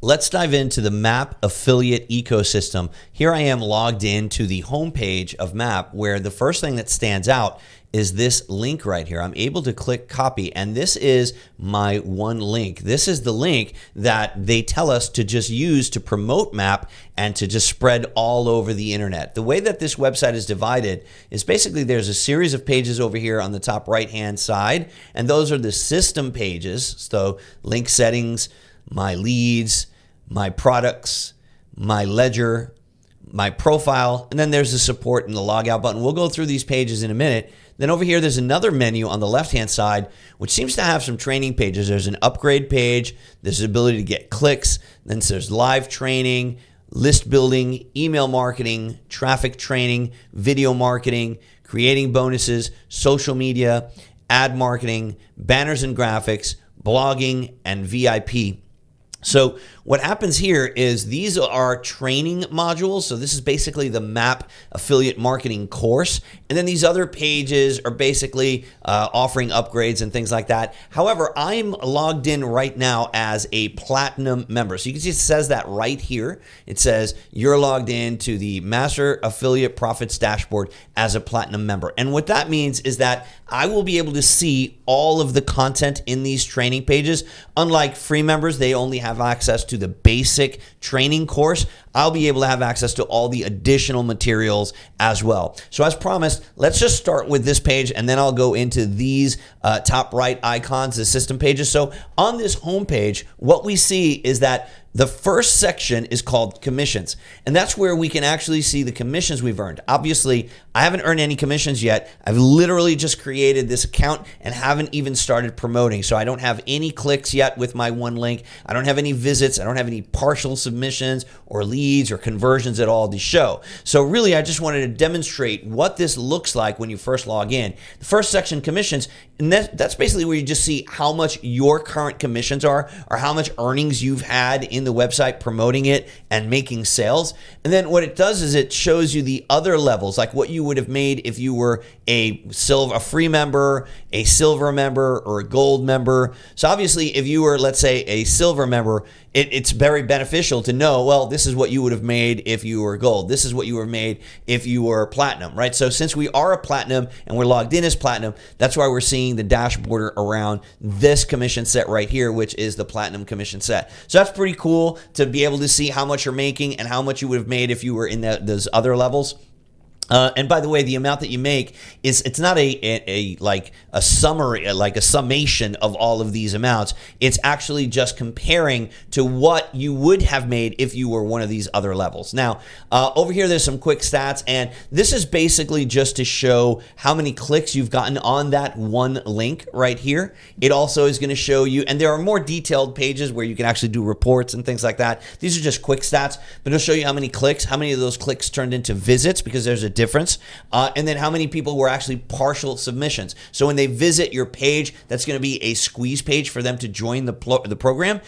Let's dive into the Map affiliate ecosystem. Here I am logged into the homepage of Map, where the first thing that stands out is this link right here. I'm able to click copy, and this is my one link. This is the link that they tell us to just use to promote Map and to just spread all over the internet. The way that this website is divided is basically there's a series of pages over here on the top right hand side, and those are the system pages. So link settings, my leads, my products, my ledger, my profile, and then there's the support and the logout button. We'll go through these pages in a minute. Then over here, there's another menu on the left-hand side, which seems to have some training pages. There's an upgrade page. There's the ability to get clicks. Then there's live training, list building, email marketing, traffic training, video marketing, creating bonuses, social media, ad marketing, banners and graphics, blogging, and VIP. So what happens here is these are training modules. So this is basically the Map affiliate marketing course. And then these other pages are basically offering upgrades and things like that. However, I'm logged in right now as a platinum member. So you can see it says that right here. It says you're logged in to the Master Affiliate Profits Dashboard as a platinum member. And what that means is that I will be able to see all of the content in these training pages. Unlike free members, they only have access to the basic training course. I'll be able to have access to all the additional materials as well. So as promised, let's just start with this page, and then I'll go into these top right icons, the system pages. So on this home page, what we see is that the first section is called commissions, and that's where we can actually see the commissions we've earned. Obviously, I haven't earned any commissions yet. I've literally just created this account and haven't even started promoting. So I don't have any clicks yet with my one link. I don't have any visits. I don't have any partial submissions or leads or conversions at all to show. So really, I just wanted to demonstrate what this looks like when you first log in. The first section, commissions, and that's basically where you just see how much your current commissions are, or how much earnings you've had in the website promoting it and making sales. And then what it does is it shows you the other levels, like what you would have made if you were a free member, a silver member, or a gold member. So obviously, if you were, let's say, a silver member, it's very beneficial to know, well, this is what you would have made if you were gold. This is what you were made if you were platinum, right? So since we are a platinum and we're logged in as platinum, that's why we're seeing the dashboard around this commission set right here, which is the platinum commission set. So that's pretty cool to be able to see how much you're making and how much you would have made if you were in those other levels. And by the way, the amount that you make it's not like a summary, like a summation of all of these amounts. It's actually just comparing to what you would have made if you were one of these other levels. Now, over here, there's some quick stats, and this is basically just to show how many clicks you've gotten on that one link right here. It also is going to show you, and there are more detailed pages where you can actually do reports and things like that. These are just quick stats, but it'll show you how many clicks, how many of those clicks turned into visits, because there's a difference, and then how many people were actually partial submissions. So when they visit your page, that's going to be a squeeze page for them to join the program.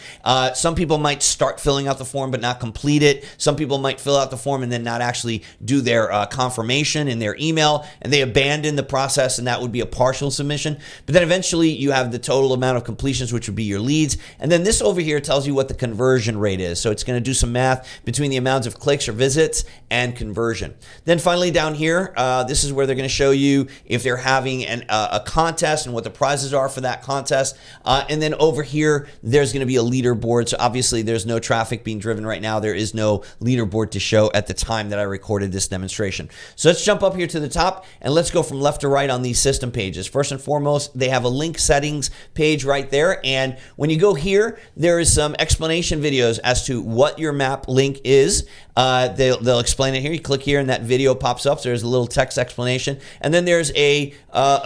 Some people might start filling out the form but not complete it. Some people might fill out the form and then not actually do their confirmation in their email, and they abandon the process, and that would be a partial submission. But then eventually you have the total amount of completions, which would be your leads. And then this over here tells you what the conversion rate is. So it's going to do some math between the amounts of clicks or visits and conversion. Then finally, down here, this is where they're going to show you if they're having a contest and what the prizes are for that contest. And then over here, there's going to be a leaderboard. So obviously, there's no traffic being driven right now. There is no leaderboard to show at the time that I recorded this demonstration. So let's jump up here to the top, and let's go from left to right on these system pages. First and foremost, they have a link settings page right there. And when you go here, there is some explanation videos as to what your map link is. They'll explain it here. You click here, and that video pops up. So there's a little text explanation, and then there's a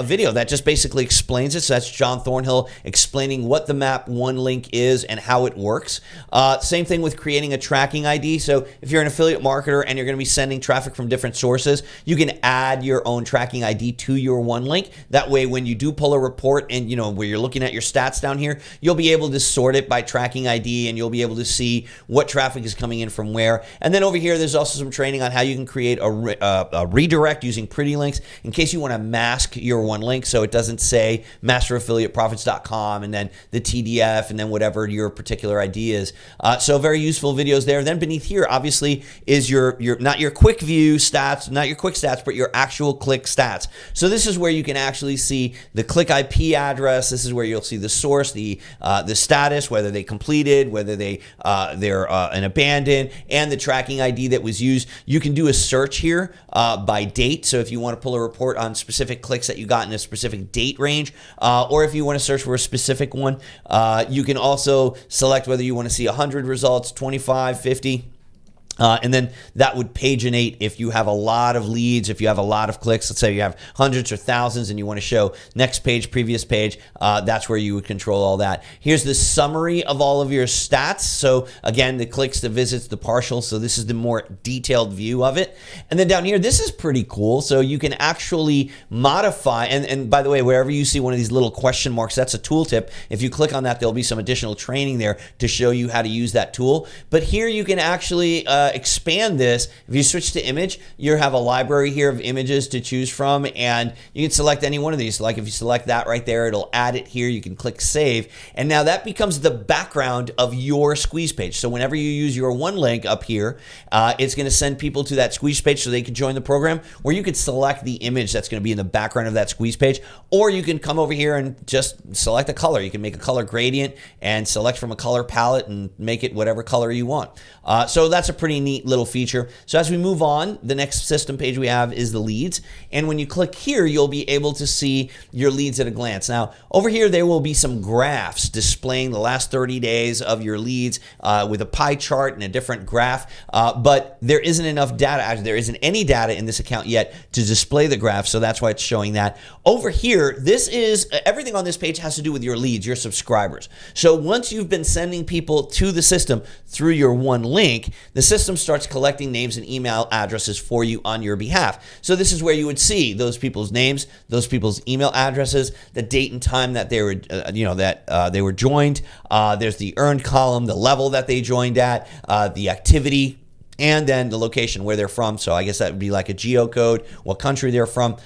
video that just basically explains it. So that's John Thornhill explaining what the Map One link is and how it works. Same thing with creating a tracking ID. So if you're an affiliate marketer and you're going to be sending traffic from different sources, you can add your own tracking ID to your one link. That way, when you do pull a report and where you're looking at your stats down here, you'll be able to sort it by tracking ID, and you'll be able to see what traffic is coming in from where. And then over here, there's also some training on how you can create a a redirect using pretty links in case you want to mask your one link so it doesn't say masteraffiliateprofits.com and then the TDF and then whatever your particular ID is. So very useful videos there. Then beneath here, obviously, is your not your quick view stats, not your quick stats, but your actual click stats. So this is where you can actually see the click IP address. This is where you'll see the source, the status, whether they completed, whether they're an abandoned, and the tracking ID that was used. You can do a search here by date. So if you want to pull a report on specific clicks that you got in a specific date range, or if you want to search for a specific one, you can also select whether you want to see 100 results, 25, 50. And then that would paginate if you have a lot of leads, if you have a lot of clicks. Let's say you have hundreds or thousands and you want to show next page, previous page. That's where you would control all that. Here's the summary of all of your stats. So again, the clicks, the visits, the partials. So this is the more detailed view of it. And then down here, this is pretty cool. So you can actually modify. And by the way, wherever you see one of these little question marks, that's a tooltip. If you click on that, there'll be some additional training there to show you how to use that tool. But here you can actually expand this. If you switch to image, you have a library here of images to choose from, and you can select any one of these. Like if you select that right there, it'll add it here. You can click save, and now that becomes the background of your squeeze page. So whenever you use your one link up here, it's going to send people to that squeeze page so they can join the program, where you could select the image that's going to be in the background of that squeeze page, or you can come over here and just select a color. You can make a color gradient and select from a color palette and make it whatever color you want. So that's a pretty neat little feature. So as we move on, the next system page we have is the leads. And when you click here, you'll be able to see your leads at a glance. Now, over here, there will be some graphs displaying the last 30 days of your leads with a pie chart and a different graph. But there isn't enough data. Actually, there isn't any data in this account yet to display the graph. So that's why it's showing that. Over here, this is everything on this page has to do with your leads, your subscribers. So once you've been sending people to the system through your one link, the system starts collecting names and email addresses for you on your behalf. So this is where you would see those people's names, those people's email addresses, the date and time that they were, they were joined. There's the earned column, the level that they joined at, the activity, and then the location where they're from. So I guess that would be like a geocode, what country they're from.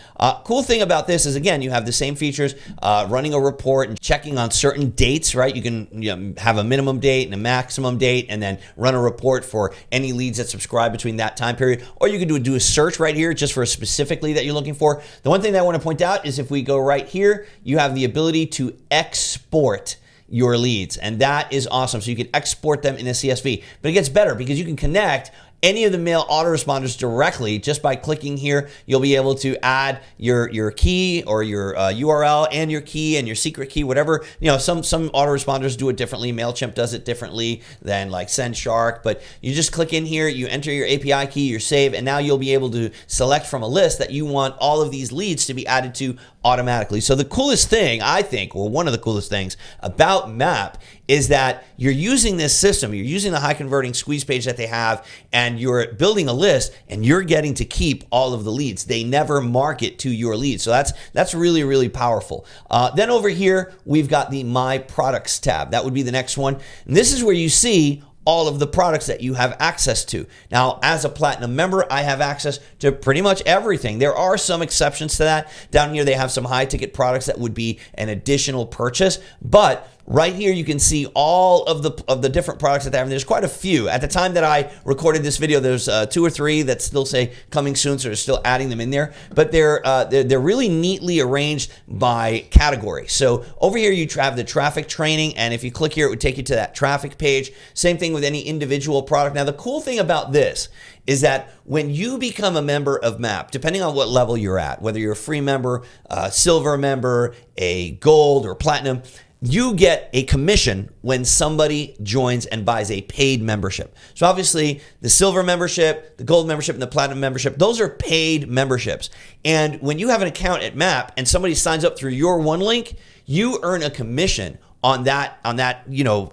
Cool thing about this is, again, you have the same features, running a report and checking on certain dates, right? You can have a minimum date and a maximum date and then run a report for any leads that subscribe between that time period. Or you can do a search right here just for specifically that you're looking for. The one thing that I want to point out is if we go right here, you have the ability to export your leads, and that is awesome. So you can export them in a CSV, but it gets better because you can connect any of the mail autoresponders directly just by clicking here. You'll be able to add your key or your URL and your key and your secret key, whatever. Some autoresponders do it differently. MailChimp does it differently than like SendShark, but you just click in here, you enter your API key, your save, and now you'll be able to select from a list that you want all of these leads to be added to automatically. So the coolest thing, I think, or one of the coolest things about MAP is that you're using this system, you're using the high converting squeeze page that they have, and you're building a list and you're getting to keep all of the leads. They never market to your leads. So that's really, really powerful. Then over here, we've got the My Products tab. That would be the next one. And this is where you see all of the products that you have access to. Now, as a Platinum member, I have access to pretty much everything. There are some exceptions to that. Down here, they have some high ticket products that would be an additional purchase, but right here, you can see all of the different products that they have. And there's quite a few. At the time that I recorded this video, there's 2 or 3 that still say coming soon, so they're still adding them in there. But they're really neatly arranged by category. So over here, you have the traffic training, and if you click here, it would take you to that traffic page. Same thing with any individual product. Now, the cool thing about this is that when you become a member of MAP, depending on what level you're at, whether you're a free member, a silver member, a gold or platinum, you get a commission when somebody joins and buys a paid membership. So obviously the silver membership, the gold membership, and the platinum membership, those are paid memberships. And when you have an account at MAP and somebody signs up through your one link, you earn a commission on that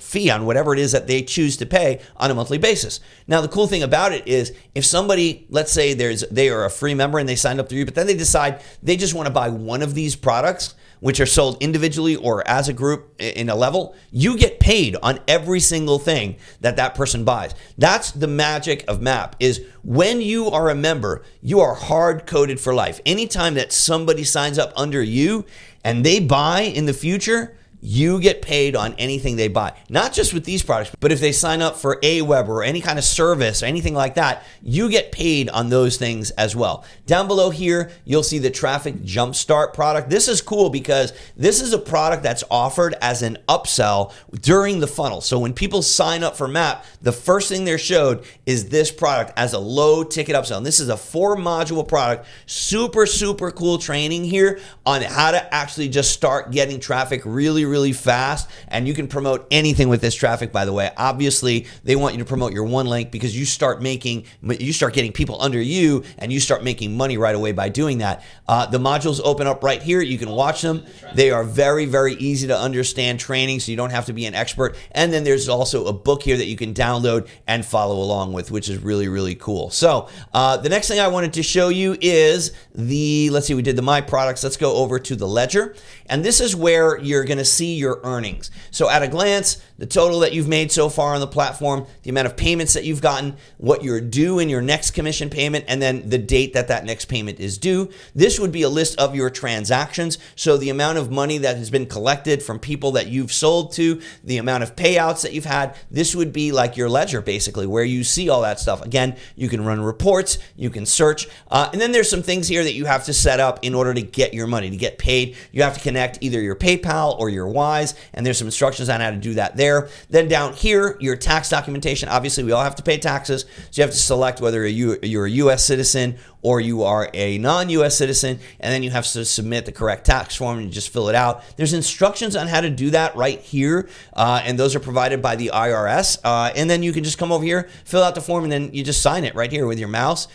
fee, on whatever it is that they choose to pay on a monthly basis. Now, the cool thing about it is if somebody, let's say they are a free member and they signed up through you, but then they decide they just want to buy one of these products, which are sold individually or as a group in a level, you get paid on every single thing that person buys. That's the magic of MAP, is when you are a member, you are hard-coded for life. Anytime that somebody signs up under you and they buy in the future, you get paid on anything they buy. Not just with these products, but if they sign up for Aweber or any kind of service or anything like that, you get paid on those things as well. Down below here, you'll see the Traffic Jumpstart product. This is cool because this is a product that's offered as an upsell during the funnel. So when people sign up for MAP, the first thing they're showed is this product as a low ticket upsell. And this is a 4-module product. Super, super cool training here on how to actually just start getting traffic really fast, and you can promote anything with this traffic, by the way. Obviously, they want you to promote your one link because you start getting people under you, and you start making money right away by doing that. The modules open up right here. You can watch them. They are very, very easy to understand training, so you don't have to be an expert. And then there's also a book here that you can download and follow along with, which is really, really cool. So the next thing I wanted to show you is let's see, we did the My Products. Let's go over to the ledger. And this is where you're going to see your earnings. So at a glance, the total that you've made so far on the platform, the amount of payments that you've gotten, what you're due in your next commission payment, and then the date that next payment is due. This would be a list of your transactions. So the amount of money that has been collected from people that you've sold to, the amount of payouts that you've had, this would be like your ledger basically, where you see all that stuff. Again, you can run reports, you can search, and then there's some things here that you have to set up in order to get your money, to get paid. You have to connect either your PayPal or your Wise, and there's some instructions on how to do that there. Then down here, your tax documentation. Obviously, we all have to pay taxes, so you have to select whether you're a U.S. citizen or you are a non-U.S. citizen, and then you have to submit the correct tax form and you just fill it out. There's instructions on how to do that right here, and those are provided by the IRS. And then you can just come over here, fill out the form, and then you just sign it right here with your mouse.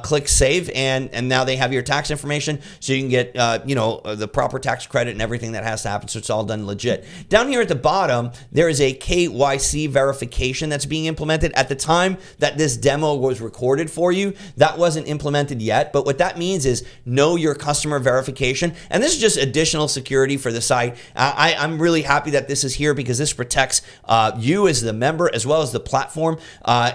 Click Save, and now they have your tax information, so you can get the proper tax credit and everything that has to happen, so it's all done legit. Down here at the bottom, there is a KYC verification that's being implemented. At the time that this demo was recorded for you, that wasn't implemented yet, but what that means is know your customer verification, and this is just additional security for the site. I'm really happy that this is here because this protects you as the member as well as the platform.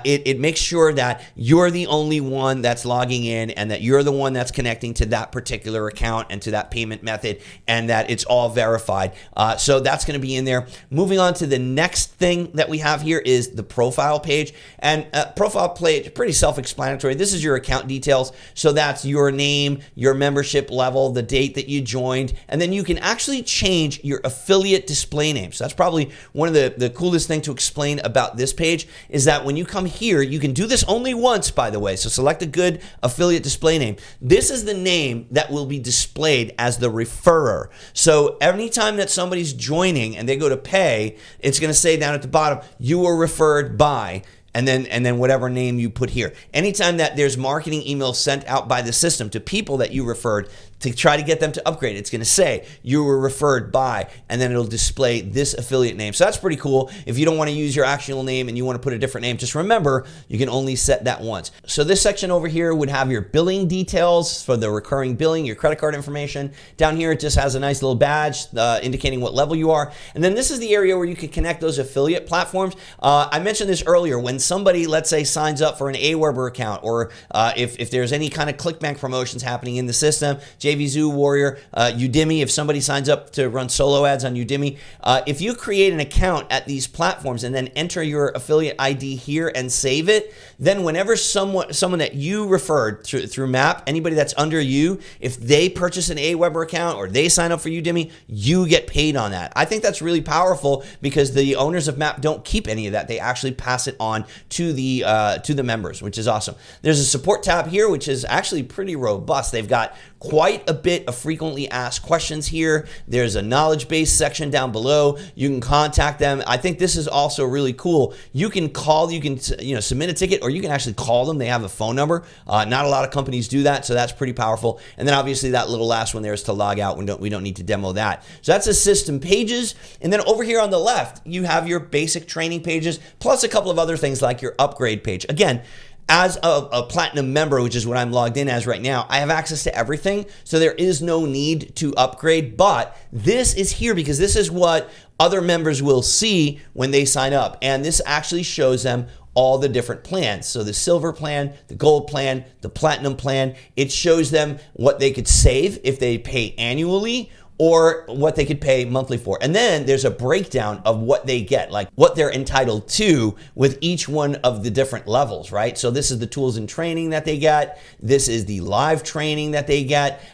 It makes sure that you're the only one that's logging in and that you're the one that's connecting to that particular account and to that payment method, and that it's all verified. So that's going to be in there. Moving on to the next thing that we have here is the profile page, and profile page, pretty self-explanatory. This is your account details. So that's your name, your membership level, the date that you joined, and then you can actually change your affiliate display name. So that's probably one of the coolest thing to explain about this page is that when you come here, you can do this only once, by the way. So select a good affiliate display name. This is the name that will be displayed as the referrer. So anytime that somebody's joining and they go to pay, it's going to say down at the bottom, you were referred by, and then whatever name you put here. Anytime that there's marketing emails sent out by the system to people that you referred to try to get them to upgrade, it's going to say you were referred by, and then it'll display this affiliate name. So that's pretty cool. If you don't want to use your actual name and you want to put a different name, just remember you can only set that once. So this section over here would have your billing details for the recurring billing, your credit card information. Down here, it just has a nice little badge indicating what level you are. And then this is the area where you can connect those affiliate platforms. I mentioned this earlier. When somebody, let's say, signs up for an Aweber account, or if there's any kind of ClickBank promotions happening in the system, JVZoo, Warrior, Udemy, if somebody signs up to run solo ads on Udemy, if you create an account at these platforms and then enter your affiliate ID here and save it, then whenever someone that you referred through MAP, anybody that's under you, if they purchase an Aweber account or they sign up for Udemy, you get paid on that. I think that's really powerful because the owners of MAP don't keep any of that. They actually pass it on to the members, which is awesome. There's a support tab here, which is actually pretty robust. They've got quite a bit of frequently asked questions here. There's a knowledge base section down below. You can contact them. I think this is also really cool. You can call, you can submit a ticket, or you can actually call them. They have a phone number. Not a lot of companies do that, so that's pretty powerful. And then obviously that little last one there is to log out. We don't need to demo that. So that's the system pages. And then over here on the left, you have your basic training pages, plus a couple of other things like your upgrade page. Again, As a platinum member, which is what I'm logged in as right now, I have access to everything. So there is no need to upgrade, but this is here because this is what other members will see when they sign up. And this actually shows them all the different plans. So the silver plan, the gold plan, the platinum plan, it shows them what they could save if they pay annually or what they could pay monthly for. And then there's a breakdown of what they get, like what they're entitled to with each one of the different levels, right? So this is the tools and training that they get. This is the live training that they get.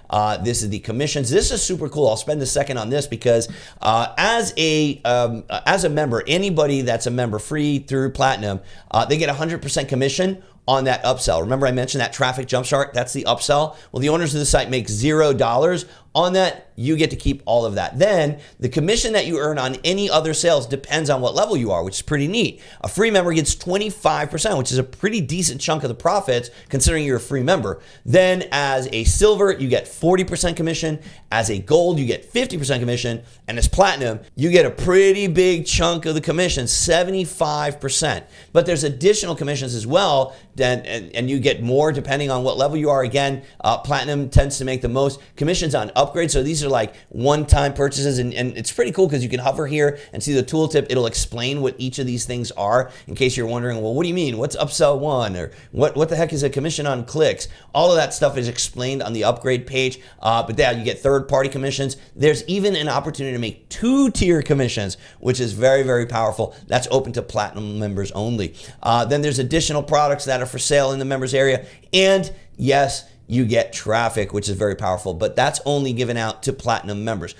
This is the commissions. This is super cool. I'll spend a second on this because as a member, anybody that's a member free through Platinum, they get 100% commission on that upsell. Remember I mentioned that traffic jumpstart? That's the upsell. Well, the owners of the site make $0 on that. You get to keep all of that. Then the commission that you earn on any other sales depends on what level you are, which is pretty neat. A free member gets 25%, which is a pretty decent chunk of the profits considering you're a free member. Then as a silver, you get 40% commission. As a gold, you get 50% commission. And as platinum, you get a pretty big chunk of the commission, 75%. But there's additional commissions as well, and you get more depending on what level you are. Again, platinum tends to make the most commissions on upgrades. So these are like one-time purchases, and it's pretty cool because you can hover here and see the tooltip. It'll explain what each of these things are in case you're wondering, well, what do you mean? What's upsell one? Or what the heck is a commission on clicks? All of that stuff is explained on the upgrade page. But yeah, you get third-party commissions. There's even an opportunity to make two-tier commissions, which is very, very powerful. That's open to platinum members only. Then there's additional products that are for sale in the members area. And yes, you get traffic, which is very powerful, but that's only given out to platinum members.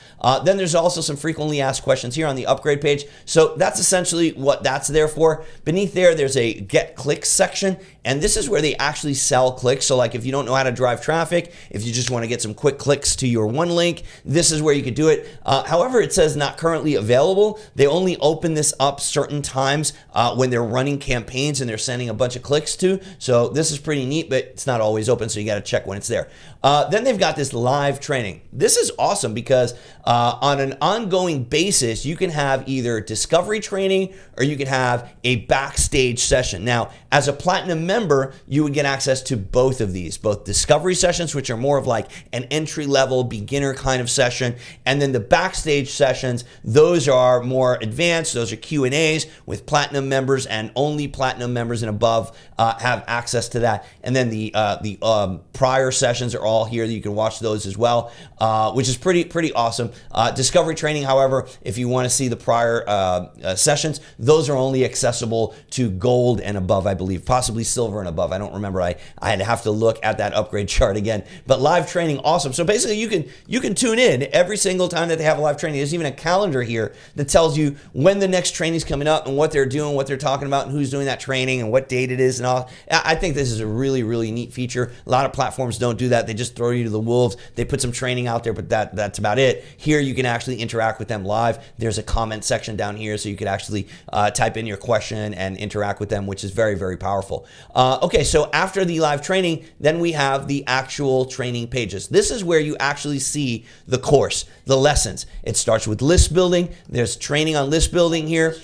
Then there's also some frequently asked questions here on the upgrade page. So that's essentially what that's there for. Beneath there, there's a get clicks section, and this is where they actually sell clicks. So like if you don't know how to drive traffic, if you just want to get some quick clicks to your one link, this is where you could do it. However, it says not currently available. They only open this up certain times when they're running campaigns and they're sending a bunch of clicks to. So this is pretty neat, but it's not always open, so you got to check when it's there. Then they've got this live training. This is awesome because on an ongoing basis, you can have either discovery training or you can have a backstage session. Now, as a platinum member, you would get access to both of these, both discovery sessions, which are more of like an entry-level beginner kind of session, and then the backstage sessions, those are more advanced. Those are Q&As with platinum members, and only platinum members and above have access to that. And then the prior sessions are all here. You can watch those as well, which is pretty awesome. Discovery training, however, if you want to see the prior sessions, those are only accessible to gold and above, I believe, possibly silver and above. I don't remember. I'd have to look at that upgrade chart again. But live training, awesome. So basically, you can tune in every single time that they have a live training. There's even a calendar here that tells you when the next training is coming up and what they're doing, what they're talking about, and who's doing that training and what date it is and all. I think this is a really, really neat feature. A lot of platforms don't do that. They just throw you to the wolves. They put some training out there, but that's about it. Here, you can actually interact with them live. There's a comment section down here, so you could actually type in your question and interact with them, which is very, very powerful. Okay, so after the live training, then we have the actual training pages. This is where you actually see the course, the lessons. It starts with list building. There's training on list building here.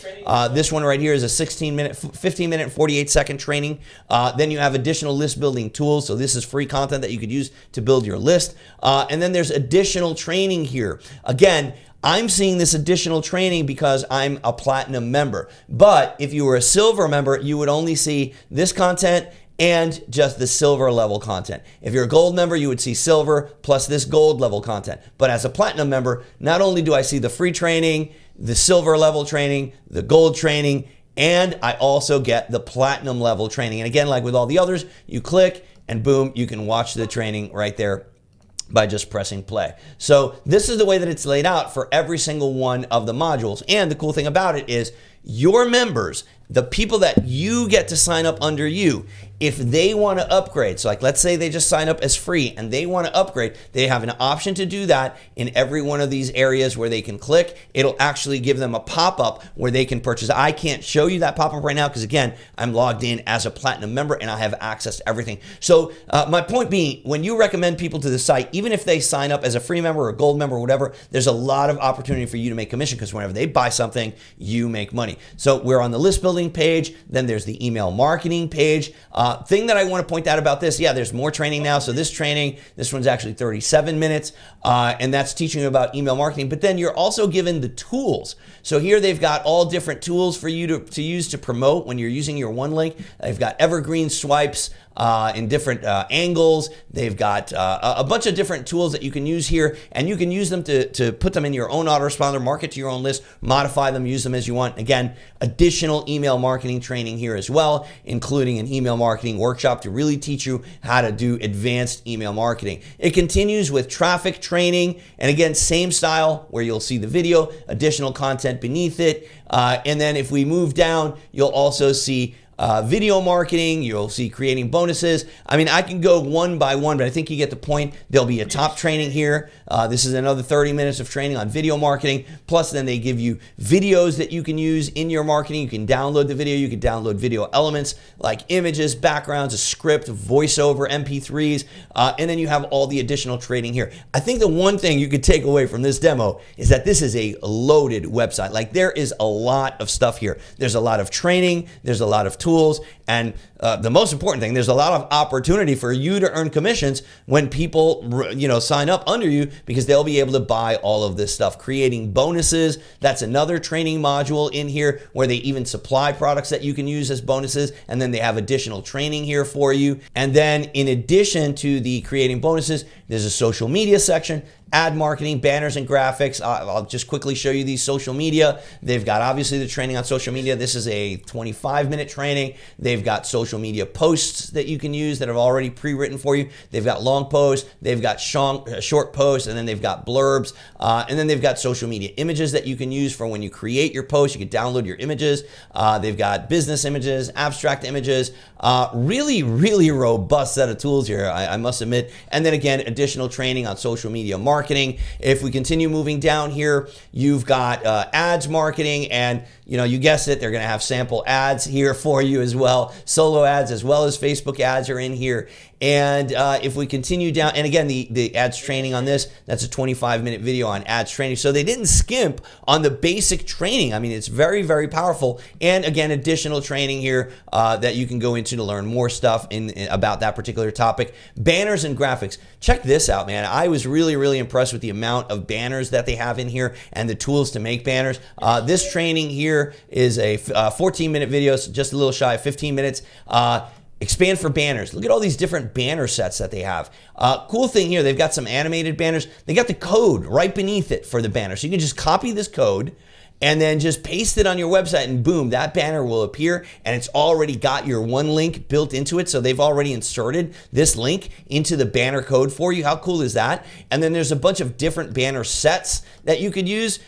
This one right here is a 15-minute, 48-second training. Then you have additional list building tools. So this is free content that you could use to build your list. And then there's additional training here. Again, I'm seeing this additional training because I'm a platinum member. But if you were a silver member, you would only see this content and just the silver level content. If you're a gold member, you would see silver plus this gold level content. But as a platinum member, not only do I see the free training, the silver level training, the gold training, and I also get the platinum level training. And again, like with all the others, you click and boom, you can watch the training right there by just pressing play. So this is the way that it's laid out for every single one of the modules. And the cool thing about it is your members, the people that you get to sign up under you, if they want to upgrade, so like let's say they just sign up as free and they want to upgrade, they have an option to do that in every one of these areas where they can click. It'll actually give them a pop-up where they can purchase. I can't show you that pop-up right now because again, I'm logged in as a platinum member and I have access to everything. So my point being, when you recommend people to the site, even if they sign up as a free member or a gold member or whatever, there's a lot of opportunity for you to make commission because whenever they buy something, you make money. So we're on the list building page, then there's the email marketing page. Thing that I want to point out about this, yeah, there's more training now. So this training, this one's actually 37 minutes, and that's teaching you about email marketing. But then you're also given the tools. So here they've got all different tools for you to use to promote when you're using your one link. They've got evergreen swipes in different angles. They've got a bunch of different tools that you can use here, and you can use them to put them in your own autoresponder, market to your own list, modify them, use them as you want. Again, additional email marketing training here as well, including an email marketing workshop to really teach you how to do advanced email marketing. It continues with traffic training, and again, same style where you'll see the video, additional content beneath it, and then if we move down, you'll also see video marketing, you'll see creating bonuses. I mean, I can go one by one, but I think you get the point. There'll be a top training here. This is another 30 minutes of training on video marketing. Plus, then they give you videos that you can use in your marketing. You can download the video. You can download video elements like images, backgrounds, a script, voiceover, MP3s, and then you have all the additional training here. I think the one thing you could take away from this demo is that this is a loaded website. Like, there is a lot of stuff here. There's a lot of training. There's a lot of tools, and the most important thing, there's a lot of opportunity for you to earn commissions when people, sign up under you, because they'll be able to buy all of this stuff. Creating bonuses, that's another training module in here where they even supply products that you can use as bonuses, and then they have additional training here for you. And then in addition to the creating bonuses, there's a social media section, ad marketing, banners and graphics. I'll just quickly show you these social media. They've got obviously the training on social media. This is a 25-minute training. They've got social media posts that you can use that are already pre-written for you. They've got long posts, they've got short posts, and then they've got blurbs, and then they've got social media images that you can use for when you create your post. You can download your images. They've got business images, abstract images, really, really robust set of tools here, I must admit. And then again, additional training on social media marketing. If we continue moving down here, you've got ads marketing, and you guessed it, they're going to have sample ads here for you as well. Solo ads as well as Facebook ads are in here. And if we continue down, and again, the ads training on this, that's a 25-minute video on ads training. So they didn't skimp on the basic training. I mean, it's very, very powerful. And again, additional training here that you can go into to learn more stuff about that particular topic. Banners and graphics. Check this out, man. I was really, really impressed with the amount of banners that they have in here and the tools to make banners. This training here is a 14-minute video, so just a little shy of 15 minutes. Expand for banners. Look at all these different banner sets that they have. Cool thing here, they've got some animated banners. They got the code right beneath it for the banner. So you can just copy this code and then just paste it on your website, and boom, that banner will appear, and it's already got your one link built into it. So they've already inserted this link into the banner code for you. How cool is that? And then there's a bunch of different banner sets that you could use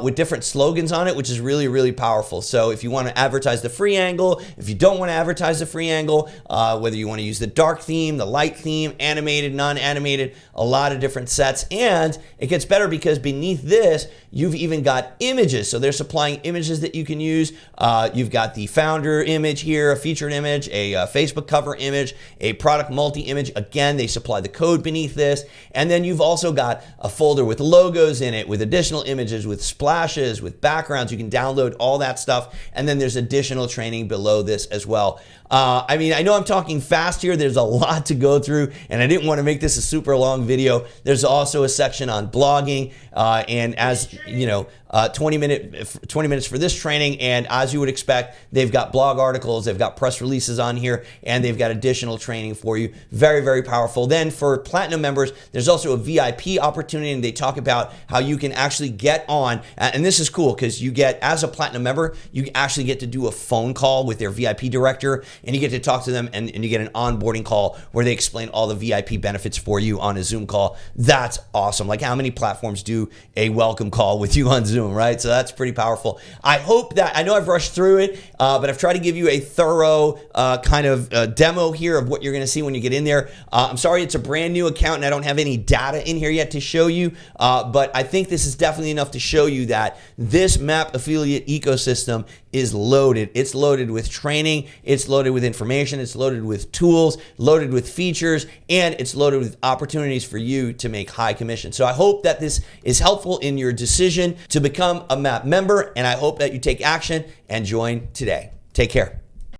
with different slogans on it, which is really, really powerful. So if you want to advertise the free angle, if you don't want to advertise the free angle, whether you want to use the dark theme, the light theme, animated, non-animated, a lot of different sets. And it gets better because beneath this, you've even got images. So they're supplying images that you can use. You've got the founder image here, a featured image, a Facebook cover image, a product multi-image. Again, they supply the code beneath this. And then you've also got a folder with logos in it, with additional images, with splashes, with backgrounds. You can download all that stuff. And then there's additional training below this as well. I mean, I know I'm talking fast here. There's a lot to go through, and I didn't want to make this a super long video. There's also a section on blogging, and as you know, 20 minutes for this training, and as you would expect, they've got blog articles, they've got press releases on here, and they've got additional training for you. Very, very powerful. Then for Platinum members, there's also a VIP opportunity, and they talk about how you can actually get on, and this is cool because you get, as a Platinum member, you actually get to do a phone call with their VIP director, and you get to talk to them, and you get an onboarding call where they explain all the VIP benefits for you on a Zoom call. That's awesome. Like, how many platforms do a welcome call with you on Zoom, right? So that's pretty powerful. I hope that, I know I've rushed through it, but I've tried to give you a thorough kind of demo here of what you're going to see when you get in there. I'm sorry, it's a brand new account and I don't have any data in here yet to show you, but I think this is definitely enough to show you that this Map affiliate ecosystem is loaded. It's loaded with training, it's loaded with information, it's loaded with tools, loaded with features, and it's loaded with opportunities for you to make high commission. So I hope that this is helpful in your decision to become a Map member, and I hope that you take action and join today. Take care.